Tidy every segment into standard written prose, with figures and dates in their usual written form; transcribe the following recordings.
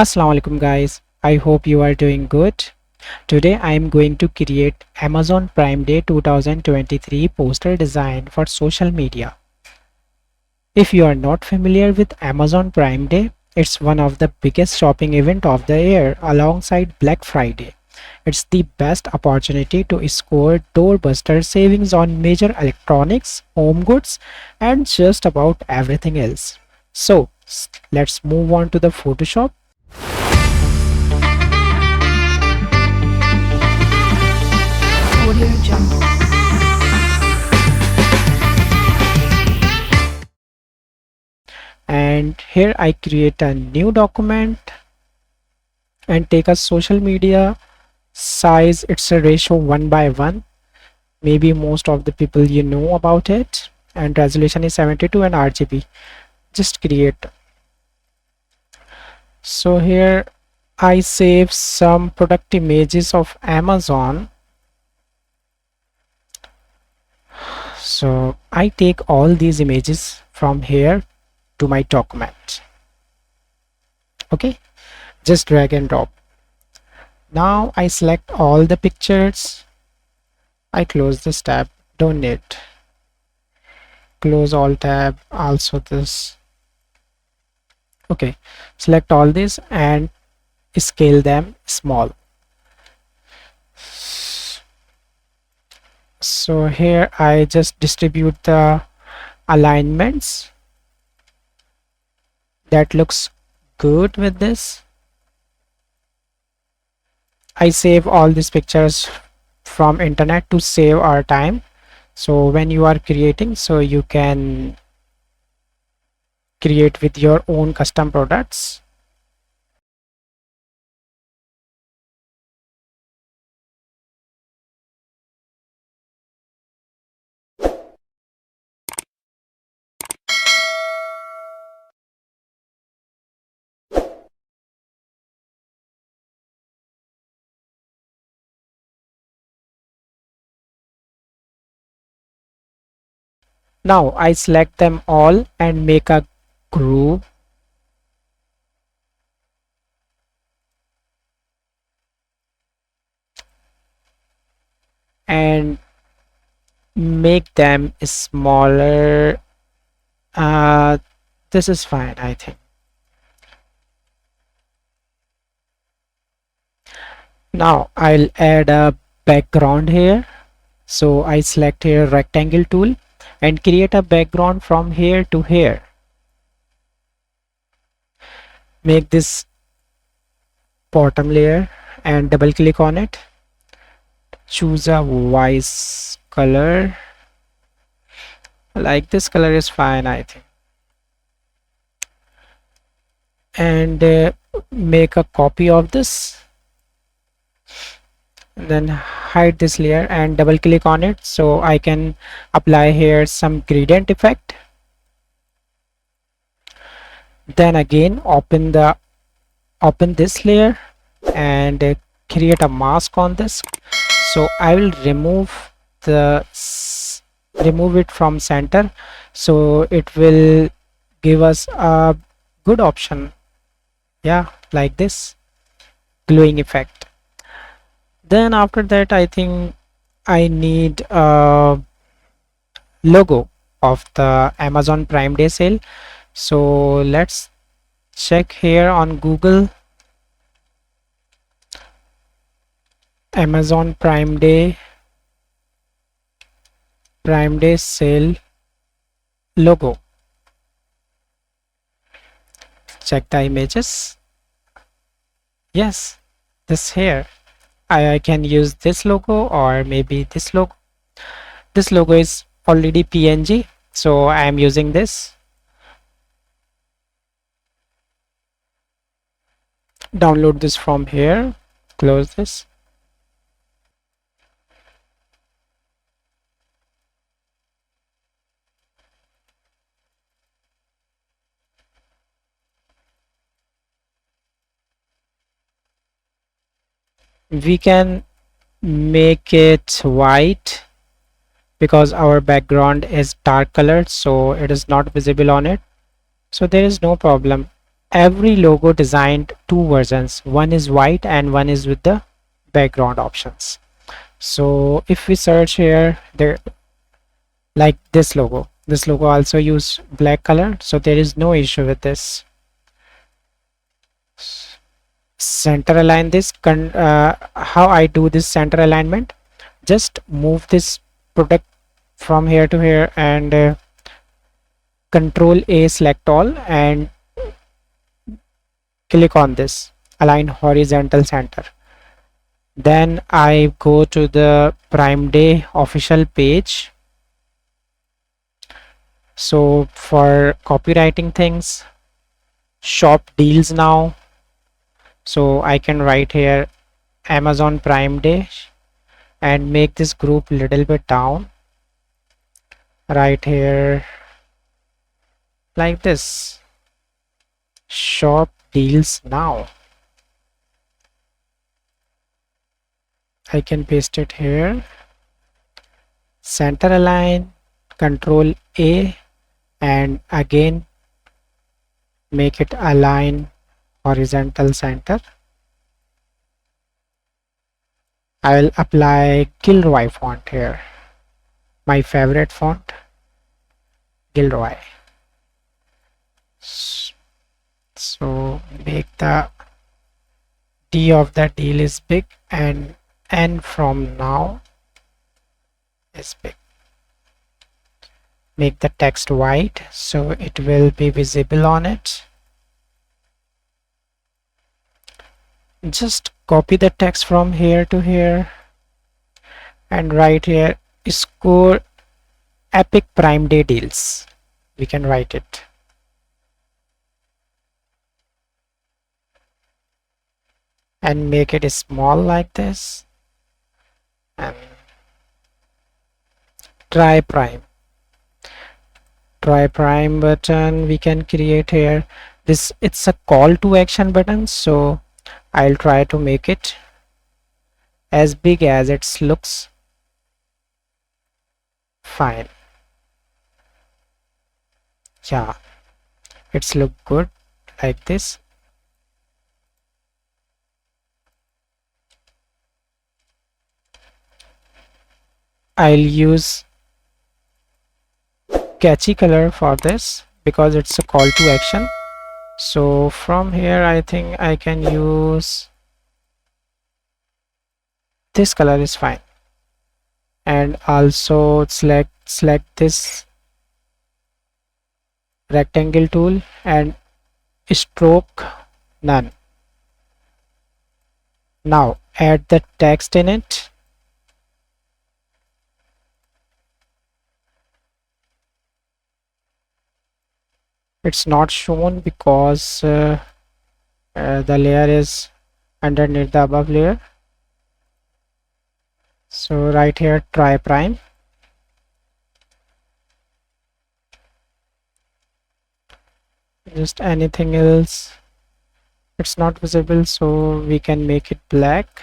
Assalamu alaikum guys. I hope you are doing good. Today I am going to create Amazon Prime Day 2023 poster design for social media. If you are not familiar with Amazon Prime Day, it's one of the biggest shopping event of the year alongside Black Friday. It's the best opportunity to score doorbuster savings on major electronics, home goods, and just about everything else. So, let's move on to the Photoshop. Audio Jungle. And here I create a new document and take a social media size. It's a ratio 1:1. Maybe most of the people know about it, and resolution is 72 and RGB. Just create. So here I save some product images of Amazon. So I take all these images from here to my document. Okay, just drag and drop. Now I select all the pictures. I close this tab, don't need. Close all tab, also this. Okay, select all this and scale them small. So here I just distribute the alignments. That looks good with this. I save all these pictures from internet to save our time. So when you are creating, so you can create with your own custom products. Now I select them all and make a group. And make them smaller. This is fine, I think. Now I'll add a background here. So I select here rectangle tool and create a background from here to here. Make this bottom layer and double click on it. Choose a wise color. Like this color is fine, I think. And make a copy of this. Then hide this layer and double click on it so I can apply here some gradient effect. Then again open this layer and create a mask on this. So I will remove it from center, so it will give us a good option. Yeah, like this glowing effect. Then after that I think I need a logo of the Amazon Prime Day sale. So let's check here on Google Amazon Prime Day sale logo. Check the images. Yes, this here. I can use this logo or maybe this logo. This logo is already PNG, so I am using this. Download this from here, close this. We can make it white because our background is dark colored, so it is not visible on it. So there is no problem. every logo designed two versions. One is white and one is with the background options. So if we search here, there like this logo also use black color, so there is no issue with this. Center align this. How I do this center alignment? Just move this product from here to here and Control A, select all, and click on this align horizontal center. Then I go to the Primeday official page. So for copywriting things, shop deals now. So I can write here Amazon Prime Day and make this group little bit down. Right here like this. Shop deals now. I can paste it here. Center align, Control A, and again make it align horizontal center. I will apply Gilroy font here. My favorite font, Gilroy. So make the D of the deal is big and N from now is big. Make the text white so it will be visible on it. Just copy the text from here to here and write here score epic Prime Day deals. We can write it. And make it small like this. And try prime button we can create here. This it's a call to action button, so I'll try to make it as big as it looks. Fine. Yeah, it's look good like this. I'll use catchy color for this because it's a call to action. So from here I think I can use this color is fine, and also select this rectangle tool and stroke none. Now add the text in it. It's not shown because the layer is underneath the above layer. So right here try prime. Just anything else, it's not visible, so we can make it black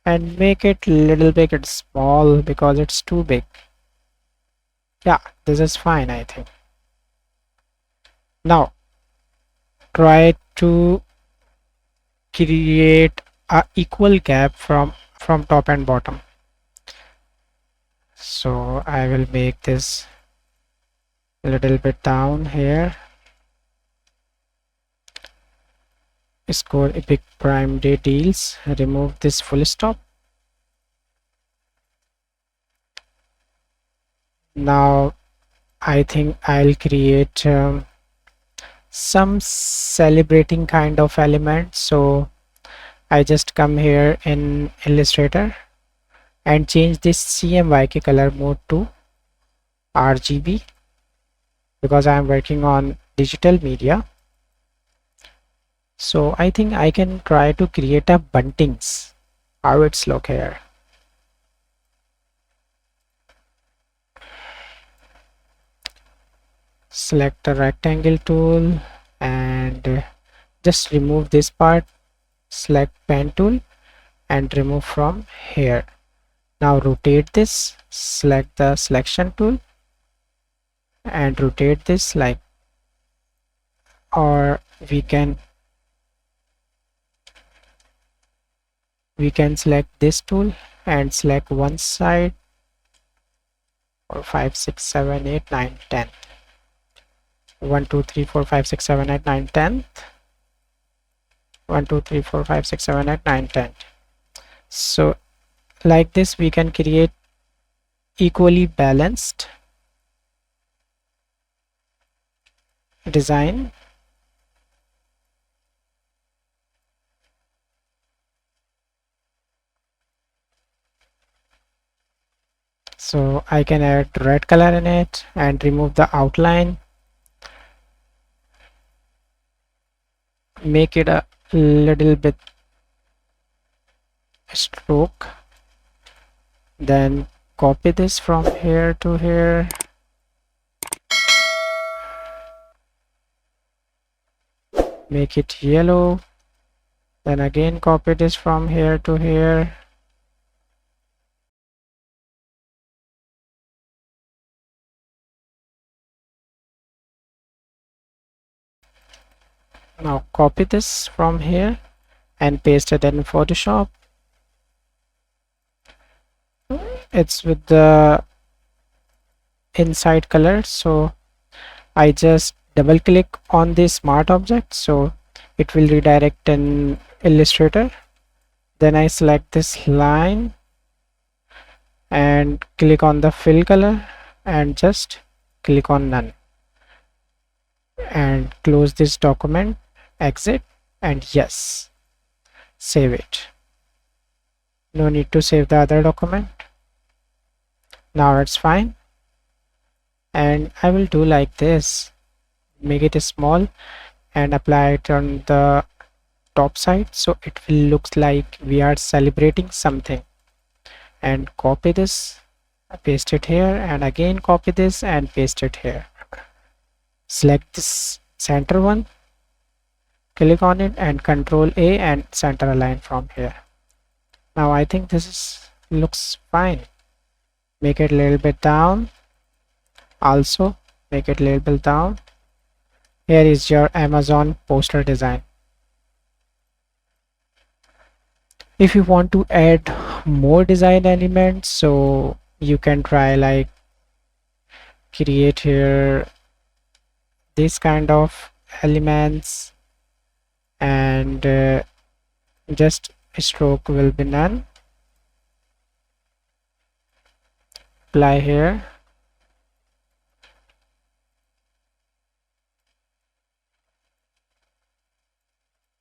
and make it little bit it's small because it's too big. Yeah, this is fine I think. Now try to create a equal gap from top and bottom. So I will make this a little bit down here. Score epic Prime Day deals. Remove this full stop. Now I think I'll create some celebrating kind of element. So I just come here in Illustrator and change this CMYK color mode to RGB because I am working on digital media. So I think I can try to create a buntings. How it's look here. Select the rectangle tool and just remove this part. Select pen tool and remove from here. Now rotate this. Select the selection tool and rotate this like or we can select this tool and select one side, or 5 6 7 8 9 10. 1 2 3 4 5 6 7 8 9 10. 1 2 3 4 5 6 7 8 9 10. So like this we can create equally balanced design. So I can add red color in it and remove the outline, make it a little bit stroke, then copy this from here to here, make it yellow, then again copy this from here to here, now copy this from here and paste it in Photoshop. It's with the inside color, so I just double click on the smart object so it will redirect in Illustrator. Then I select this line and click on the fill color and just click on none and close this document, exit, and yes, save it. No need to save the other document. Now it's fine, and I will do like this, make it small and apply it on the top side so it will look like we are celebrating something. And copy this, paste it here, and again copy this and paste it here. Select this center one, click on it and Control A and center align from here. Now I think looks fine. Make it a little bit down, also make it a little bit down. Here is your Amazon poster design. If you want to add more design elements, so you can try like create here this kind of elements, and just stroke will be none. Apply here.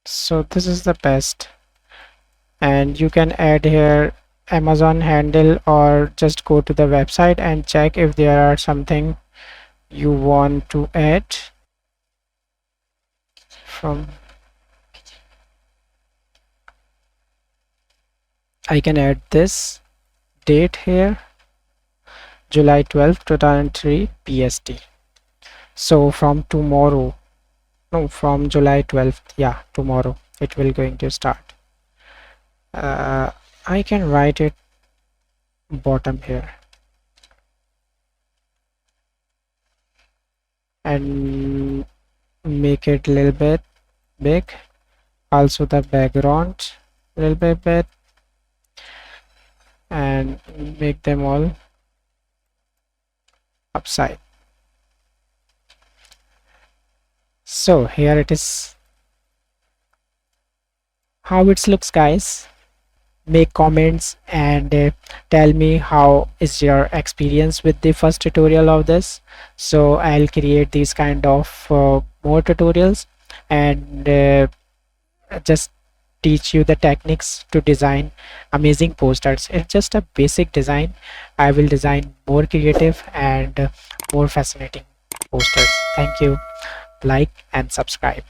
So this is the best, and you can add here Amazon handle or just go to the website and check if there are something you want to add from. I can add this date here, July 12th 2003 PST. So from tomorrow, no, from July 12th, yeah, tomorrow it will going to start. I can write it bottom here and make it a little bit big, also the background a little bit, and make them all upside. So here it is, how it looks, guys. Make comments and tell me how is your experience with the first tutorial of this. So I'll create these kind of more tutorials and just teach you the techniques to design amazing posters. It's just a basic design. I will design more creative and more fascinating posters. Thank you. Like and subscribe.